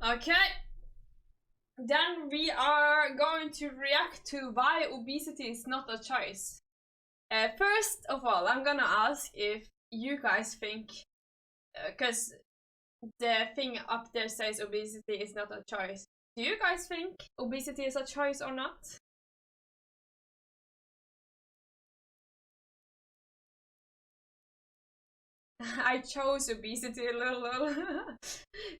Okay, then we are going to react to why obesity is not a choice. First of all, I'm gonna ask if you guys think, because the thing up there says obesity is not a choice. Do you guys think obesity is a choice or not? I chose obesity a little.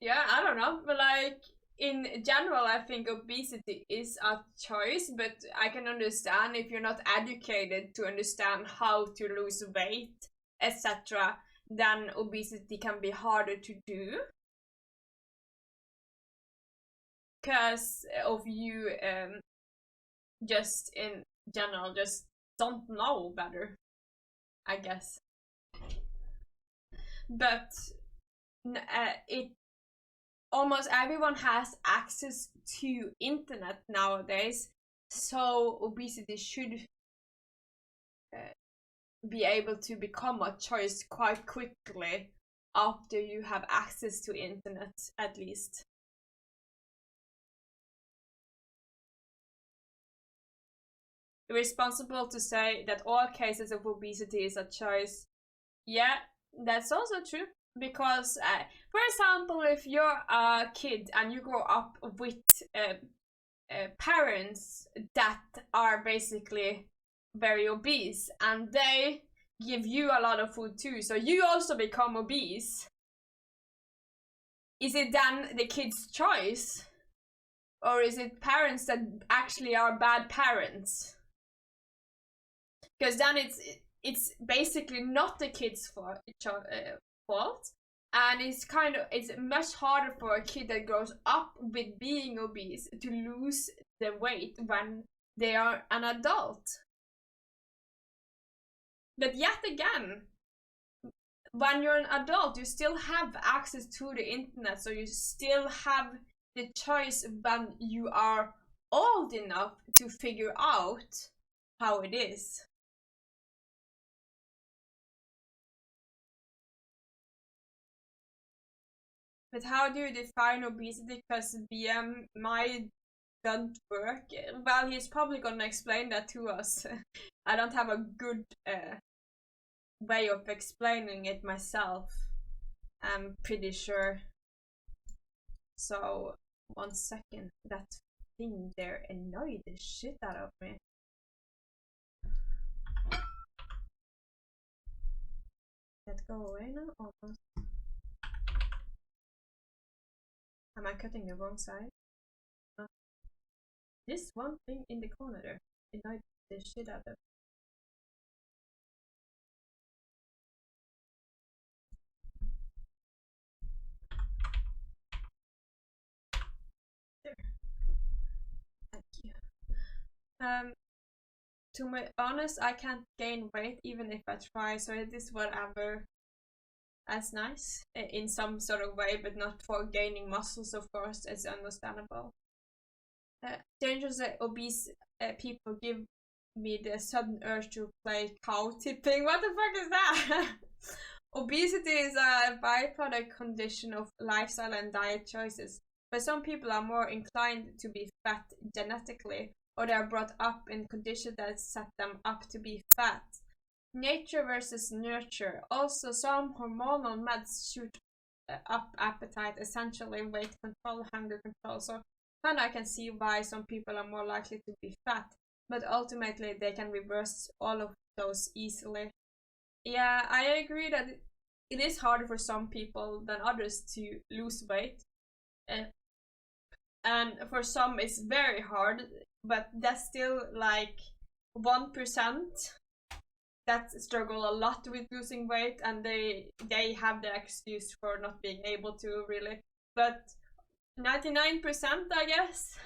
Yeah, I don't know, but like in general, I think obesity is a choice, but I can understand if you're not educated to understand how to lose weight, etc., then obesity can be harder to do because of you just in general just don't know better, I guess. But it almost everyone has access to internet nowadays, so obesity should be able to become a choice quite quickly after you have access to internet, at least. Responsible to say that all cases of obesity is a choice. Yeah, that's also true because for example, if you're a kid and you grow up with parents that are basically very obese and they give you a lot of food too, so you also become obese, is it then the kid's choice, or is it parents that actually are bad parents? Because then it's basically not the kid's fault, and it's much harder for a kid that grows up with being obese to lose the weight when they are an adult. But yet again, when you're an adult, you still have access to the internet, so you still have the choice when you are old enough to figure out how it is. But how do you define obesity? Because BMI doesn't work. Well, he's probably gonna explain that to us. I don't have a good way of explaining it myself, I'm pretty sure. So, 1 second. That thing there annoyed the shit out of me. That go away now? Almost. Am I cutting the wrong side? This one thing in the corner there annoyed the shit out of me. There. Thank you. To be honest, I can't gain weight even if I try, so it is whatever. That's nice in some sort of way, but not for gaining muscles, of course. It's understandable. Dangerous obese people give me the sudden urge to play cow tipping. What the fuck is that? Obesity is a byproduct condition of lifestyle and diet choices, but some people are more inclined to be fat genetically, or they are brought up in conditions that set them up to be fat. Nature versus nurture. Also, some hormonal meds shoot up appetite, essentially weight control, hunger control. So, kind of I can see why some people are more likely to be fat, but ultimately they can reverse all of those easily. Yeah, I agree that it is harder for some people than others to lose weight. Uh, and for some it's very hard, but that's still like 1% that struggle a lot with losing weight, and they have the excuse for not being able to really. But 99%, I guess,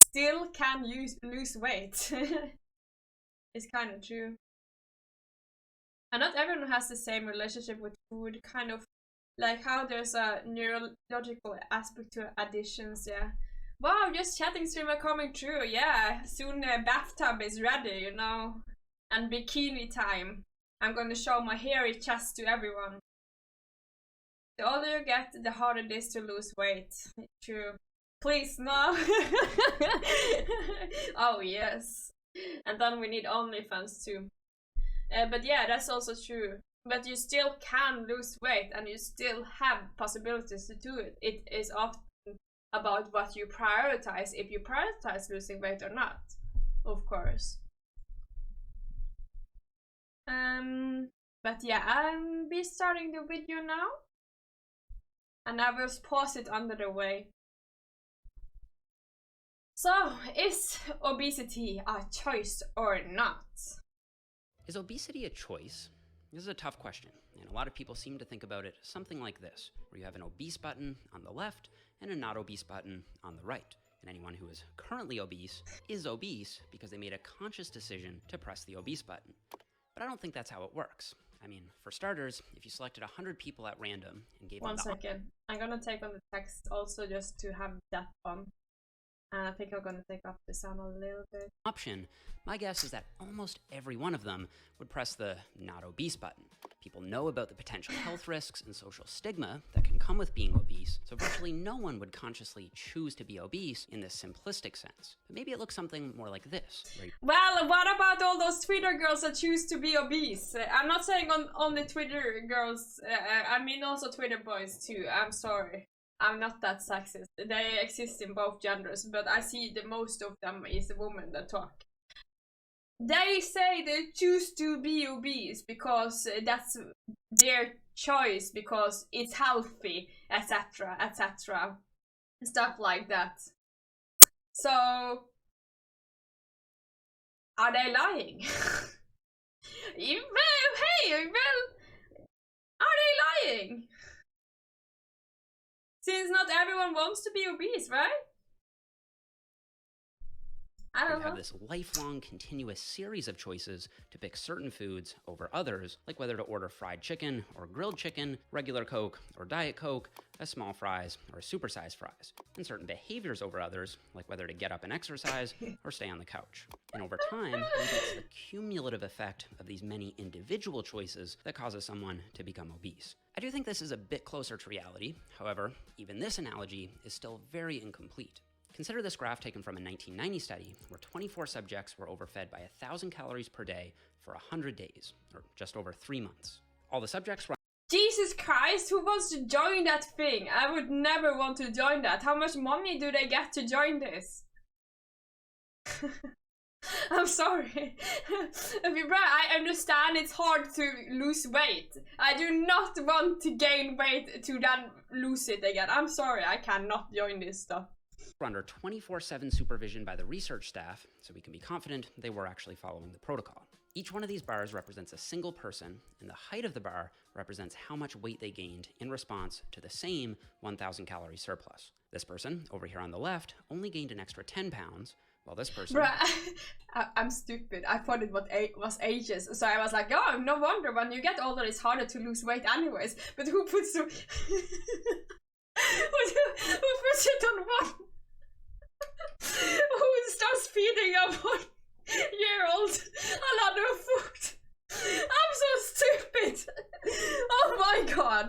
still can lose weight. It's kind of true. And not everyone has the same relationship with food, kind of like how there's a neurological aspect to additions. Yeah, wow, just chatting streamer coming true. Yeah, soon bathtub is ready, you know, and bikini time. I'm gonna show my hairy chest to everyone. The older you get, the harder it is to lose weight. True. Please, no. Oh, yes. And then we need OnlyFans too. But yeah, that's also true. But you still can lose weight and you still have possibilities to do it. It is often about what you prioritize, if you prioritize losing weight or not, of course. But yeah, I'll be starting the video now. And I will pause it under the way. So, is obesity a choice or not? Is obesity a choice? This is a tough question, and a lot of people seem to think about it something like this, where you have an obese button on the left and a not obese button on the right. And anyone who is currently obese is obese because they made a conscious decision to press the obese button. But I don't think that's how it works. I mean, for starters, if you selected 100 people at random and gave them One second. I'm gonna take on the text also just to have that on. And I think I'm gonna take up the sound a little bit. Option, my guess is that almost every one of them would press the not obese button. People know about the potential health risks and social stigma that can come with being obese, so virtually no one would consciously choose to be obese in this simplistic sense. But maybe it looks something more like this. Well, what about all those Twitter girls that choose to be obese? I'm not saying only Twitter girls, I mean also Twitter boys too, I'm sorry. I'm not that sexist. They exist in both genders, but I see the most of them is the women that talk. They say they choose to be obese because that's their choice, because it's healthy, etc, etc. Stuff like that. So, are they lying? Hey, well, are they lying? Since not everyone wants to be obese, right? I don't know. Have this lifelong, continuous series of choices to pick certain foods over others, like whether to order fried chicken or grilled chicken, regular Coke or Diet Coke, a small fries or supersized fries, and certain behaviors over others, like whether to get up and exercise or stay on the couch. And over time, maybe it's the cumulative effect of these many individual choices that causes someone to become obese. I do think this is a bit closer to reality. However, even this analogy is still very incomplete. Consider this graph taken from a 1990 study where 24 subjects were overfed by 1,000 calories per day for 100 days, or just over 3 months. All the subjects were... Jesus Christ, who wants to join that thing? I would never want to join that. How much money do they get to join this? I'm sorry. I understand it's hard to lose weight. I do not want to gain weight to then lose it again. I'm sorry, I cannot join this stuff. Under 24/7 supervision by the research staff, so we can be confident they were actually following the protocol. Each one of these bars represents a single person, and the height of the bar represents how much weight they gained in response to the same 1,000 calorie surplus. This person, over here on the left, only gained an extra 10 pounds, while this person... I'm stupid. I thought it was ages, so I was like, oh, no wonder when you get older it's harder to lose weight anyways. But who puts the... who puts it on one? Who starts feeding a 1-year-old a lot of food? I'm so stupid. Oh my god.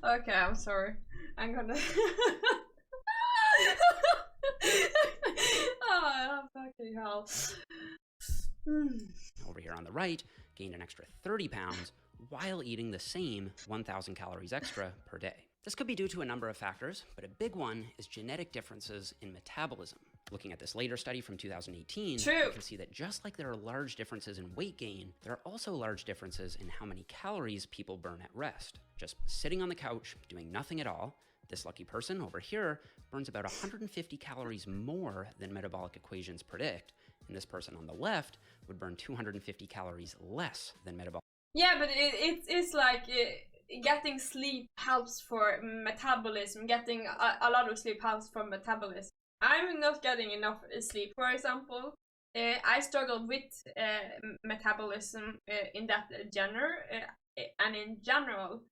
Okay, I'm sorry. I'm gonna... Oh, fucking hell. Over here on the right, gained an extra 30 pounds while eating the same 1,000 calories extra per day. This could be due to a number of factors, but a big one is genetic differences in metabolism. Looking at this later study from 2018, True. you can see that just like there are large differences in weight gain, there are also large differences in how many calories people burn at rest. Just sitting on the couch, doing nothing at all, this lucky person over here burns about 150 calories more than metabolic equations predict, and this person on the left would burn 250 calories less than metabolic. Yeah, but it's like... getting sleep helps for metabolism. Getting a lot of sleep helps for metabolism. I'm not getting enough sleep, for example. I struggle with metabolism in that genre, and in general,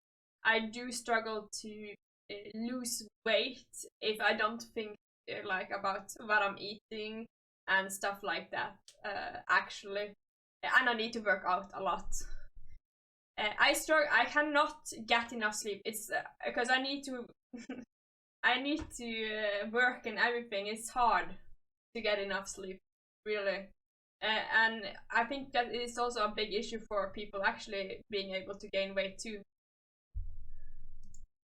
I do struggle to lose weight if I don't think like about what I'm eating and stuff like that. Actually, and I need to work out a lot. I cannot get enough sleep. It's because I need to work and everything. It's hard to get enough sleep, really. And I think that is also a big issue for people actually being able to gain weight too.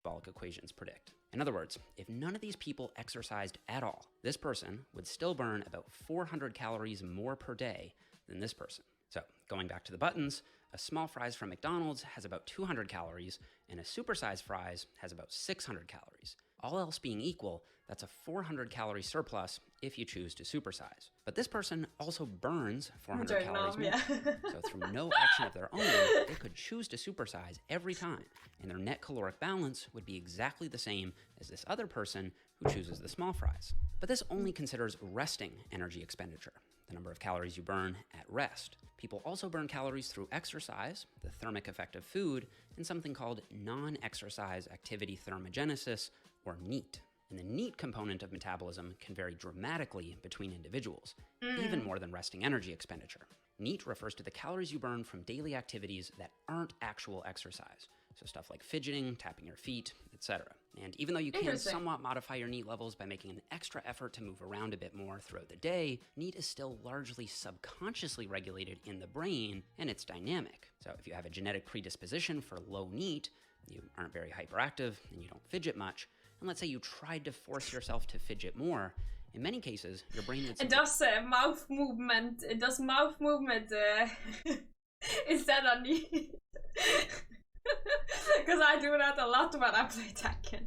Metabolic equations predict. In other words, if none of these people exercised at all, this person would still burn about 400 calories more per day than this person. So, going back to the buttons, a small fries from McDonald's has about 200 calories, and a supersized fries has about 600 calories. All else being equal, that's a 400 calorie surplus if you choose to supersize. But this person also burns 400 calories more. So through no action of their own, they could choose to supersize every time, and their net caloric balance would be exactly the same as this other person who chooses the small fries. But this only considers resting energy expenditure, the number of calories you burn at rest. People also burn calories through exercise, the thermic effect of food, and something called non-exercise activity thermogenesis, or NEAT. And the NEAT component of metabolism can vary dramatically between individuals, even more than resting energy expenditure. NEAT refers to the calories you burn from daily activities that aren't actual exercise. So stuff like fidgeting, tapping your feet, etc. And even though you can somewhat modify your NEAT levels by making an extra effort to move around a bit more throughout the day, NEAT is still largely subconsciously regulated in the brain, and it's dynamic. So if you have a genetic predisposition for low NEAT, you aren't very hyperactive, and you don't fidget much, and let's say you tried to force yourself to fidget more, in many cases, your brain would... It does mouth movement. It does mouth movement instead of NEAT. Because I do that a lot when I play Tekken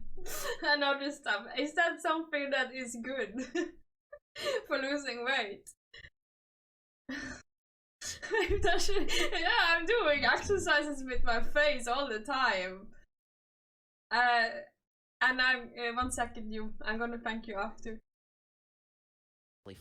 and other stuff. Is that something that is good for losing weight? Yeah, I'm doing exercises with my face all the time. And I'm 1 second, I'm gonna thank you after.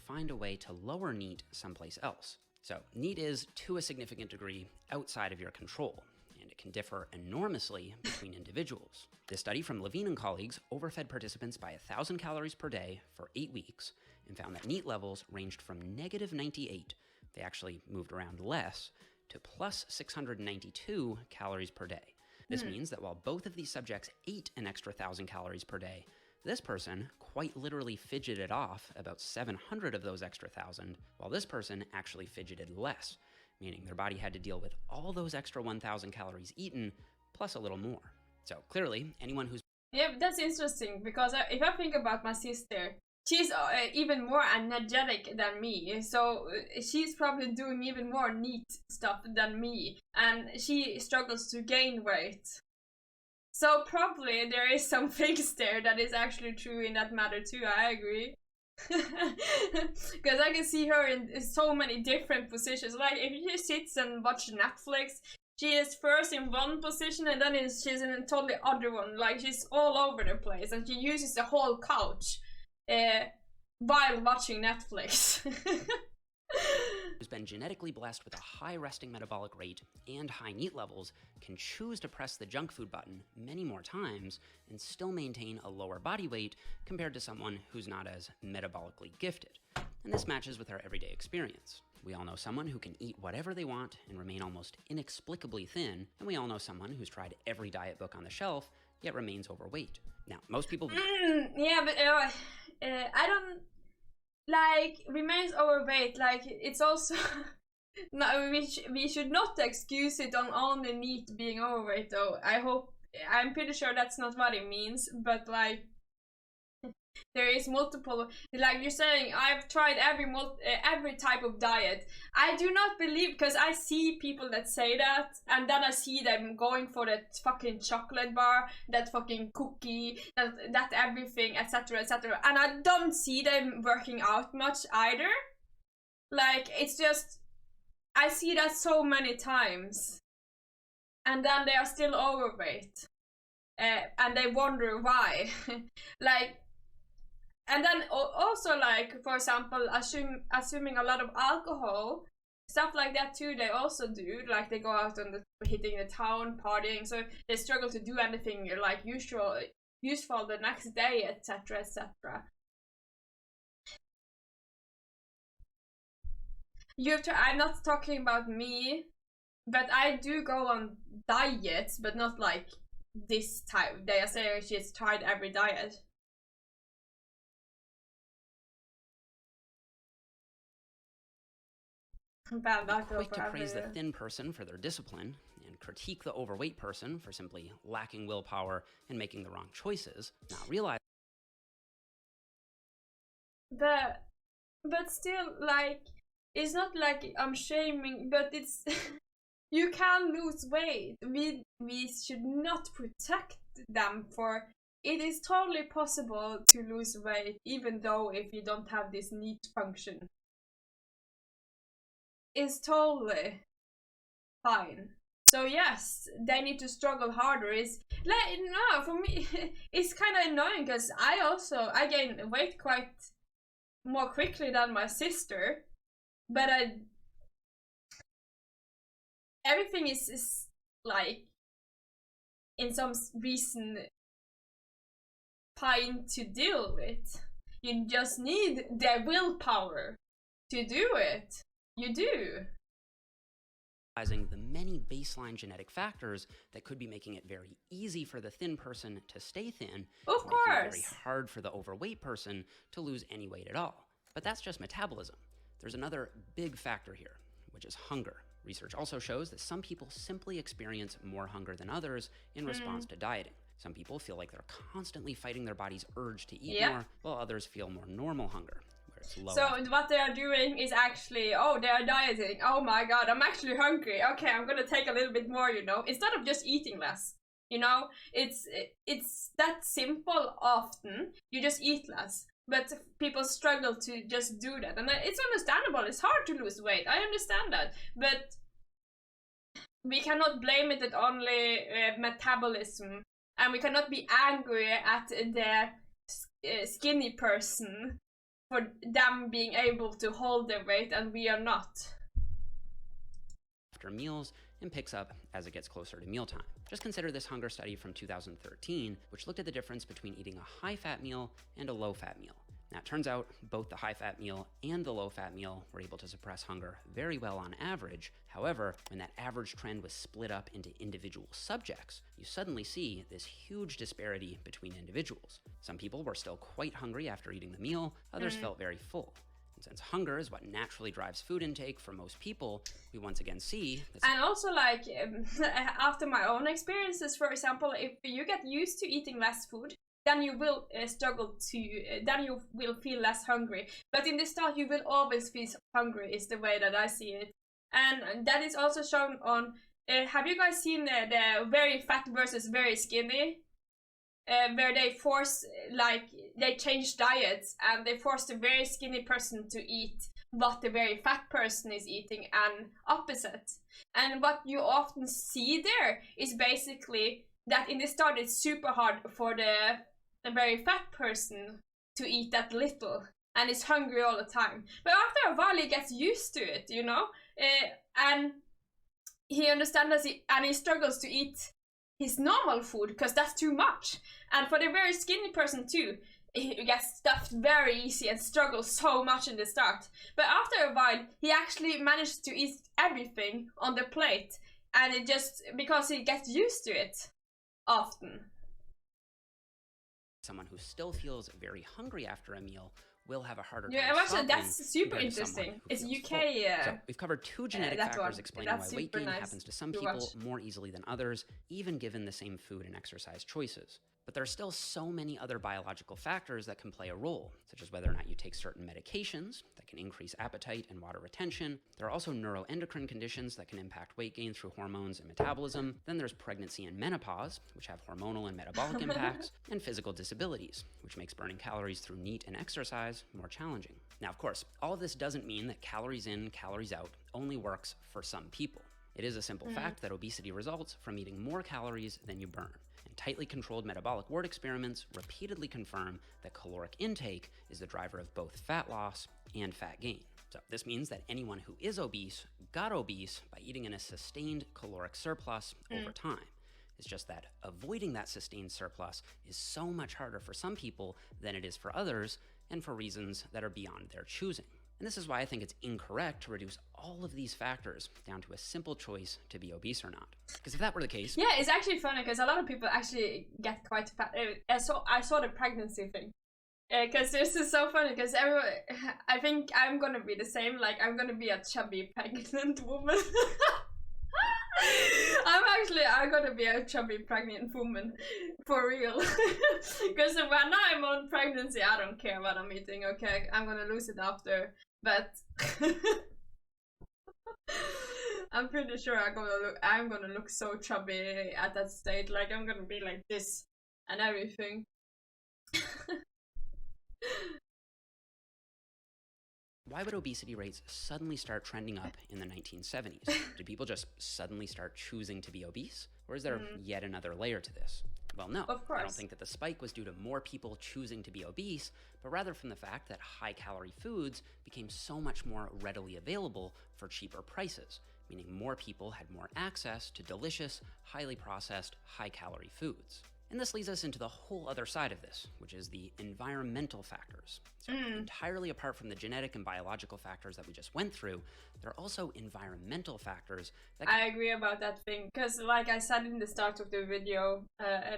Find a way to lower NEAT someplace else. So NEAT is, to a significant degree, outside of your control, and it can differ enormously between individuals. This study from Levine and colleagues overfed participants by 1,000 calories per day for 8 weeks and found that NEAT levels ranged from -98, they actually moved around less, to plus 692 calories per day. This means that while both of these subjects ate an extra 1,000 calories per day, this person quite literally fidgeted off about 700 of those extra 1,000, while this person actually fidgeted less, meaning their body had to deal with all those extra 1,000 calories eaten, plus a little more. So clearly, anyone who's... Yeah, that's interesting, because if I think about my sister, she's even more energetic than me, so she's probably doing even more NEAT stuff than me, and she struggles to gain weight. So probably there is some things there that is actually true in that matter too, I agree. Because I can see her in so many different positions. Like if she sits and watches Netflix, she is first in one position and then she's in a totally other one. Like she's all over the place and she uses the whole couch while watching Netflix. Who's been genetically blessed with a high resting metabolic rate and high NEAT levels can choose to press the junk food button many more times and still maintain a lower body weight compared to someone who's not as metabolically gifted. And this matches with our everyday experience. We all know someone who can eat whatever they want and remain almost inexplicably thin, and we all know someone who's tried every diet book on the shelf yet remains overweight. Now, most people... Yeah, but I don't... Like, remains overweight, like, it's also... No, we should not excuse it on only NEAT being overweight, though. I'm pretty sure that's not what it means, but, like... There is multiple, like you're saying, I've tried every type of diet. I do not believe, because I see people that say that, and then I see them going for that fucking chocolate bar, that fucking cookie, that everything, etc, etc. And I don't see them working out much either. Like, it's just, I see that so many times. And then they are still overweight. And they wonder why. Like, and then also, like, for example, assuming a lot of alcohol, stuff like that too, they also do. Like, they go out on hitting the town, partying, so they struggle to do anything, like, useful the next day, etc, etc. I'm not talking about me, But I do go on diets, but not like this type. They say she's tried every diet. Quick to praise the thin person for their discipline and critique the overweight person for simply lacking willpower and making the wrong choices, not realize. But still, like, it's not like I'm shaming, but it's you can lose weight. We should not protect them for it is totally possible to lose weight even though if you don't have this neat function. It's totally fine. So yes, they need to struggle harder. Is like no, for me it's kind of annoying because I gain weight quite more quickly than my sister, but everything is like in some reason fine to deal with. You just need the willpower to do it. You do. The many baseline genetic factors that could be making it very easy for the thin person to stay thin, of course, making it very hard for the overweight person to lose any weight at all. But that's just metabolism. There's another big factor here, which is hunger. Research also shows that some people simply experience more hunger than others in response to dieting. Some people feel like they're constantly fighting their body's urge to eat more, while others feel more normal hunger. So what they are doing is actually, oh, they are dieting. Oh my god, I'm actually hungry. Okay, I'm gonna take a little bit more, you know, instead of just eating less. You know, it's that simple often. You just eat less. But people struggle to just do that. And it's understandable. It's hard to lose weight. I understand that. But we cannot blame it at only metabolism. And we cannot be angry at the skinny person for them being able to hold their weight and we are not. After meals and picks up as it gets closer to mealtime. Just consider this hunger study from 2013, which looked at the difference between eating a high-fat meal and a low-fat meal. Now, it turns out both the high-fat meal and the low-fat meal were able to suppress hunger very well on average. However, when that average trend was split up into individual subjects, you suddenly see this huge disparity between individuals. Some people were still quite hungry after eating the meal, others felt very full. And since hunger is what naturally drives food intake for most people, we once again see this. And also, like, after my own experiences, for example, if you get used to eating less food, then you will struggle to, then you will feel less hungry. But in the start, you will always feel hungry, is the way that I see it. And that is also shown on, have you guys seen the very fat versus very skinny? Where they force, like, they change diets and they force the very skinny person to eat what the very fat person is eating and opposite. And what you often see there is basically that in the start it's super hard for the very fat person to eat that little and is hungry all the time. But after a while he gets used to it, you know, and he understands and he struggles to eat his normal food because that's too much. And for the very skinny person too, he gets stuffed very easy and struggles so much in the start. But after a while, he actually manages to eat everything on the plate, and it just because he gets used to it often. Someone who still feels very hungry after a meal will have a harder time. Yeah, actually, that's super interesting. It's UK. So we've covered two genetic factors explaining why weight gain happens to some people more easily than others, even given the same food and exercise choices. But there are still so many other biological factors that can play a role, such as whether or not you take certain medications that can increase appetite and water retention. There are also neuroendocrine conditions that can impact weight gain through hormones and metabolism. Then there's pregnancy and menopause, which have hormonal and metabolic impacts, and physical disabilities, which makes burning calories through NEAT and exercise more challenging. Now, of course, all of this doesn't mean that calories in, calories out only works for some people. It is a simple fact that obesity results from eating more calories than you burn. Tightly controlled metabolic ward experiments repeatedly confirm that caloric intake is the driver of both fat loss and fat gain. So this means that anyone who is obese got obese by eating in a sustained caloric surplus over time. It's just that avoiding that sustained surplus is so much harder for some people than it is for others, and for reasons that are beyond their choosing. And this is why I think it's incorrect to reduce all of these factors down to a simple choice to be obese or not. Because if that were the case... Yeah, it's actually funny because a lot of people actually get quite fat. I saw the pregnancy thing. Because this is so funny because I think I'm gonna be the same. Like, I'm gonna be a chubby pregnant woman. I'm gonna be a chubby pregnant woman for real. Because when I'm on pregnancy, I don't care what I'm eating. Okay, I'm gonna lose it after, but I'm pretty sure I'm gonna look so chubby at that stage. Like, I'm gonna be like this and everything. Why would obesity rates suddenly start trending up in the 1970s? Did people just suddenly start choosing to be obese? Or is there yet another layer to this? Well, no. Of course. I don't think that the spike was due to more people choosing to be obese, but rather from the fact that high-calorie foods became so much more readily available for cheaper prices, meaning more people had more access to delicious, highly processed, high-calorie foods. And this leads us into the whole other side of this, which is the environmental factors. So entirely apart from the genetic and biological factors that we just went through, there are also environmental factors that... I agree about that thing, because like I said in the start of the video,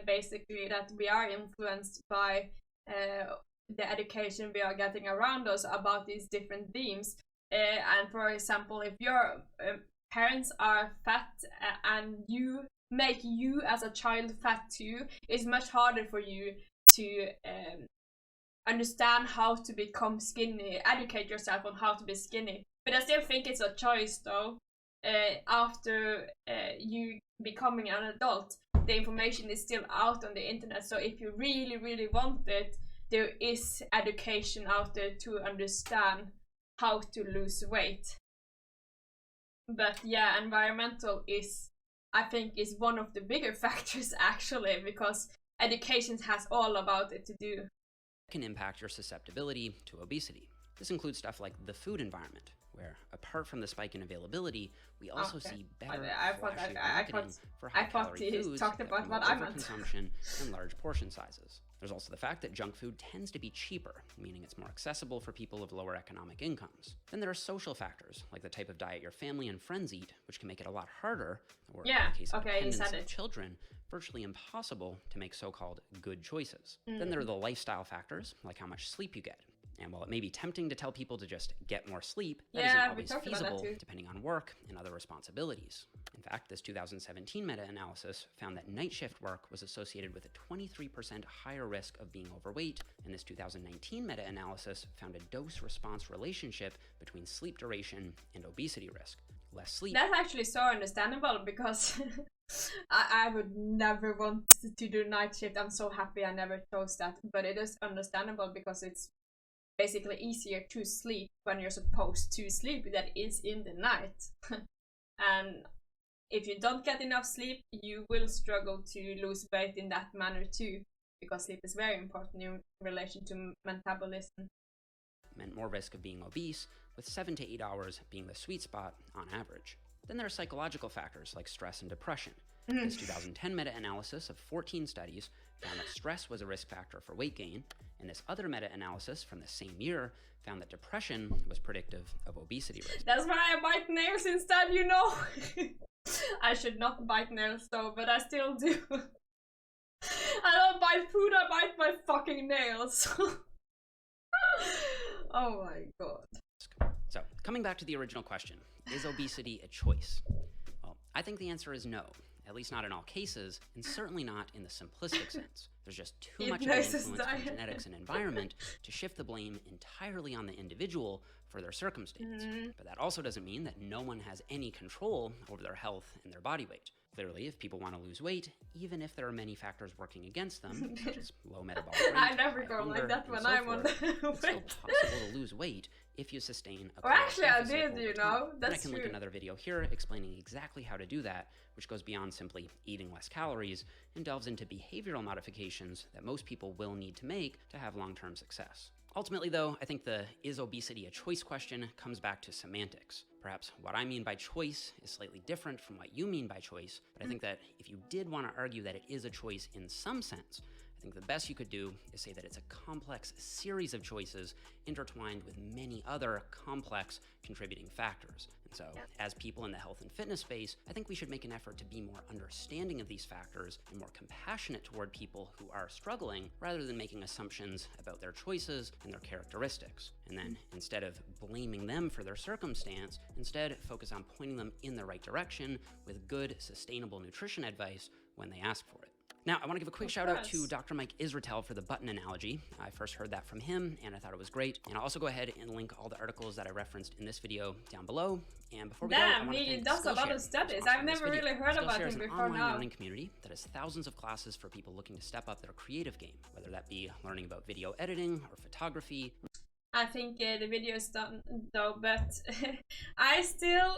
basically that we are influenced by the education we are getting around us about these different themes. And for example, if your parents are fat and you make you as a child fat too, it's much harder for you to understand how to become skinny, educate yourself on how to be skinny. But I still think it's a choice though. After you becoming an adult, the information is still out on the internet, so if you really, really want it, there is education out there to understand how to lose weight. But yeah, environmental I think is one of the bigger factors actually, because education has all about it to do. Can impact your susceptibility to obesity. This includes stuff like the food environment, where apart from the spike in availability, we also see better, flashy marketing for high-calorie foods that promote overconsumption and large portion sizes. There's also the fact that junk food tends to be cheaper, meaning it's more accessible for people of lower economic incomes. Then there are social factors, like the type of diet your family and friends eat, which can make it a lot harder, or in the case of dependence of children, virtually impossible to make so-called good choices. Then there are the lifestyle factors, like how much sleep you get. And while it may be tempting to tell people to just get more sleep, that isn't always feasible depending on work and other responsibilities. In fact, this 2017 meta-analysis found that night shift work was associated with a 23% higher risk of being overweight, and this 2019 meta-analysis found a dose-response relationship between sleep duration and obesity risk. Less sleep... That's actually so understandable, because I would never want to do night shift. I'm so happy I never chose that, but it is understandable because it's basically easier to sleep when you're supposed to sleep, that is in the night. And if you don't get enough sleep, you will struggle to lose weight in that manner too, because sleep is very important in relation to metabolism. Meant more risk of being obese, with 7 to 8 hours being the sweet spot on average. Then there are psychological factors like stress and depression. This 2010 meta-analysis of 14 studies found that stress was a risk factor for weight gain, and this other meta-analysis from the same year found that depression was predictive of obesity risk. That's why I bite nails instead, you know? I should not bite nails though, but I still do. I don't bite food, I bite my fucking nails. Oh my god. So, coming back to the original question, is obesity a choice? Well, I think the answer is no. At least not in all cases, and certainly not in the simplistic sense. There's just too much of an influence from genetics and environment to shift the blame entirely on the individual for their circumstance. But that also doesn't mean that no one has any control over their health and their body weight. Clearly, if people want to lose weight, even if there are many factors working against them, such as low metabolic rate, I never go like that when I'm on the weight. It's still possible to lose weight if you sustain a or actually I did, you know, that's I can link another video here explaining exactly how to do that, which goes beyond simply eating less calories and delves into behavioral modifications that most people will need to make to have long-term success. Ultimately though, I think the is obesity a choice question comes back to semantics. Perhaps what I mean by choice is slightly different from what you mean by choice, but I think that if you did want to argue that it is a choice in some sense, I I think the best you could do is say that it's a complex series of choices intertwined with many other complex contributing factors. And so, as people in the health and fitness space, I think we should make an effort to be more understanding of these factors and more compassionate toward people who are struggling, rather than making assumptions about their choices and their characteristics. And then, instead of blaming them for their circumstance, instead focus on pointing them in the right direction with good, sustainable nutrition advice when they ask for it. Now, I want to give a quick shout out to Dr. Mike Israetel for the button analogy. I first heard that from him, and I thought it was great. And I'll also go ahead and link all the articles that I referenced in this video down below. And before we go, I want to thank does a lot of studies. I've never really heard about him before now. Skillshare is an online learning community that has thousands of classes for people looking to step up their creative game, whether that be learning about video editing or photography. I think the video is done though, but I still...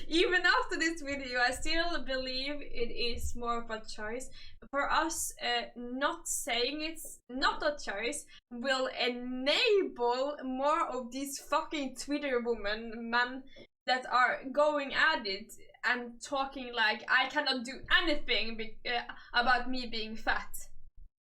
even after this video, I still believe it is more of a choice. For us, not saying it's not a choice will enable more of these fucking Twitter men that are going at it and talking like I cannot do anything about me being fat.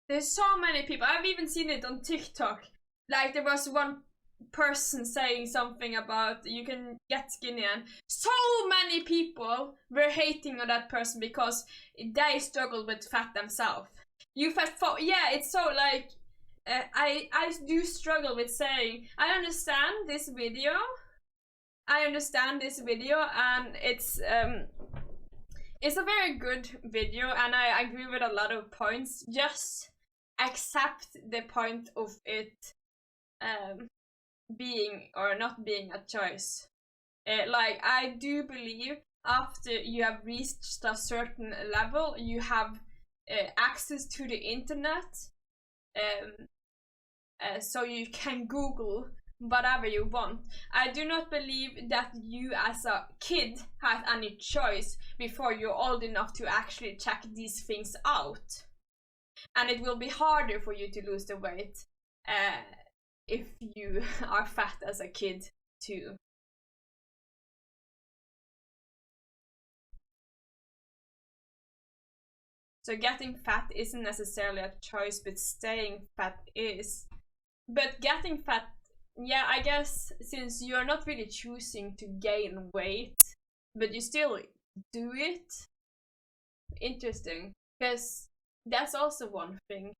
There's so many people. I've even seen it on TikTok. Like there was one person saying something about you can get skinny, and so many people were hating on that person because they struggle with fat themselves. You fat for it's so like I do struggle with saying I understand this video, and it's a very good video, and I agree with a lot of points. Just accept the point of it being or not being a choice. Like I do believe after you have reached a certain level, you have access to the internet, so you can Google whatever you want. I do not believe that you as a kid have any choice before you're old enough to actually check these things out, and it will be harder for you to lose the weight if you are fat as a kid too. So getting fat isn't necessarily a choice, but staying fat is. But getting fat, yeah, I guess since you're not really choosing to gain weight, but you still do it. Interesting, because that's also one thing.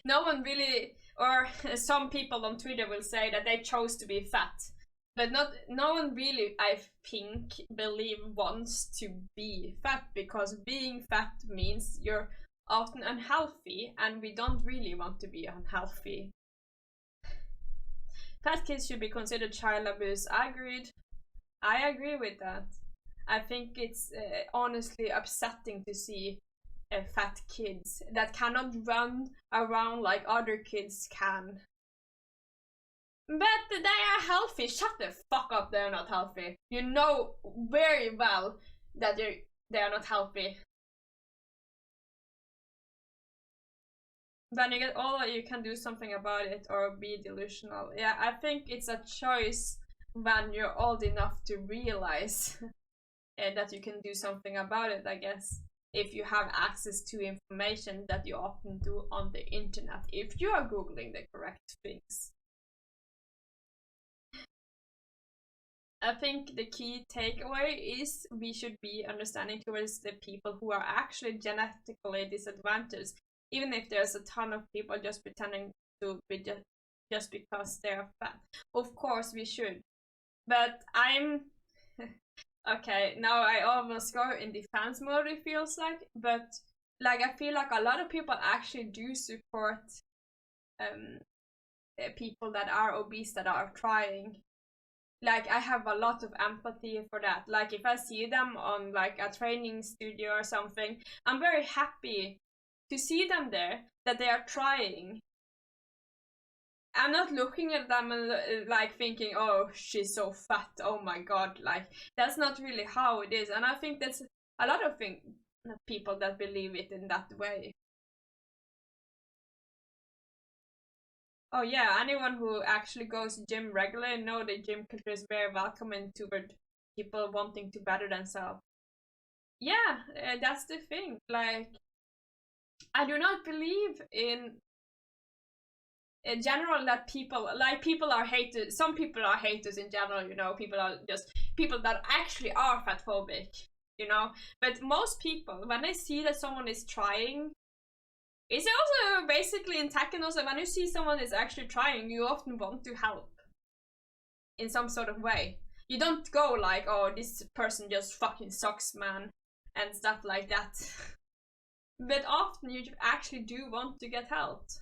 No one really, or some people on Twitter will say that they chose to be fat, but no one really, I think, wants to be fat, because being fat means you're often unhealthy, and we don't really want to be unhealthy. Fat kids should be considered child abuse. I agree with that. I think it's honestly upsetting to see fat kids that cannot run around like other kids can. But they are healthy. Shut the fuck up, they're not healthy. You know very well that they are not healthy. When you get older, you can do something about it or be delusional. Yeah, I think it's a choice when you're old enough to realize that you can do something about it, I guess. If you have access to information that you often do on the internet, if you are Googling the correct things. I think the key takeaway is we should be understanding towards the people who are actually genetically disadvantaged, even if there's a ton of people just pretending to be just because they're fat. Of course we should, but I'm okay, now I almost go in defense mode, it feels like, but like I feel like a lot of people actually do support people that are obese that are trying. Like I have a lot of empathy for that. Like if I see them on like a training studio or something, I'm very happy to see them there, that they are trying. I'm not looking at them and like thinking, oh, she's so fat, oh my god, like that's not really how it is. And I think that's a lot of people that believe it in that way. Oh yeah, anyone who actually goes to gym regularly know the gym culture is very welcoming toward people wanting to better themselves. yeah, that's the thing. Like, I do not believe in general that people are haters. Some people are haters in general, you know. People are just people that actually are fat phobic, you know. But most people, when they see that someone is trying, it's also basically in Tekken also, when you see someone is actually trying, you often want to help in some sort of way. You don't go like, oh, this person just fucking sucks, man, and stuff like that. But often you actually do want to get helped.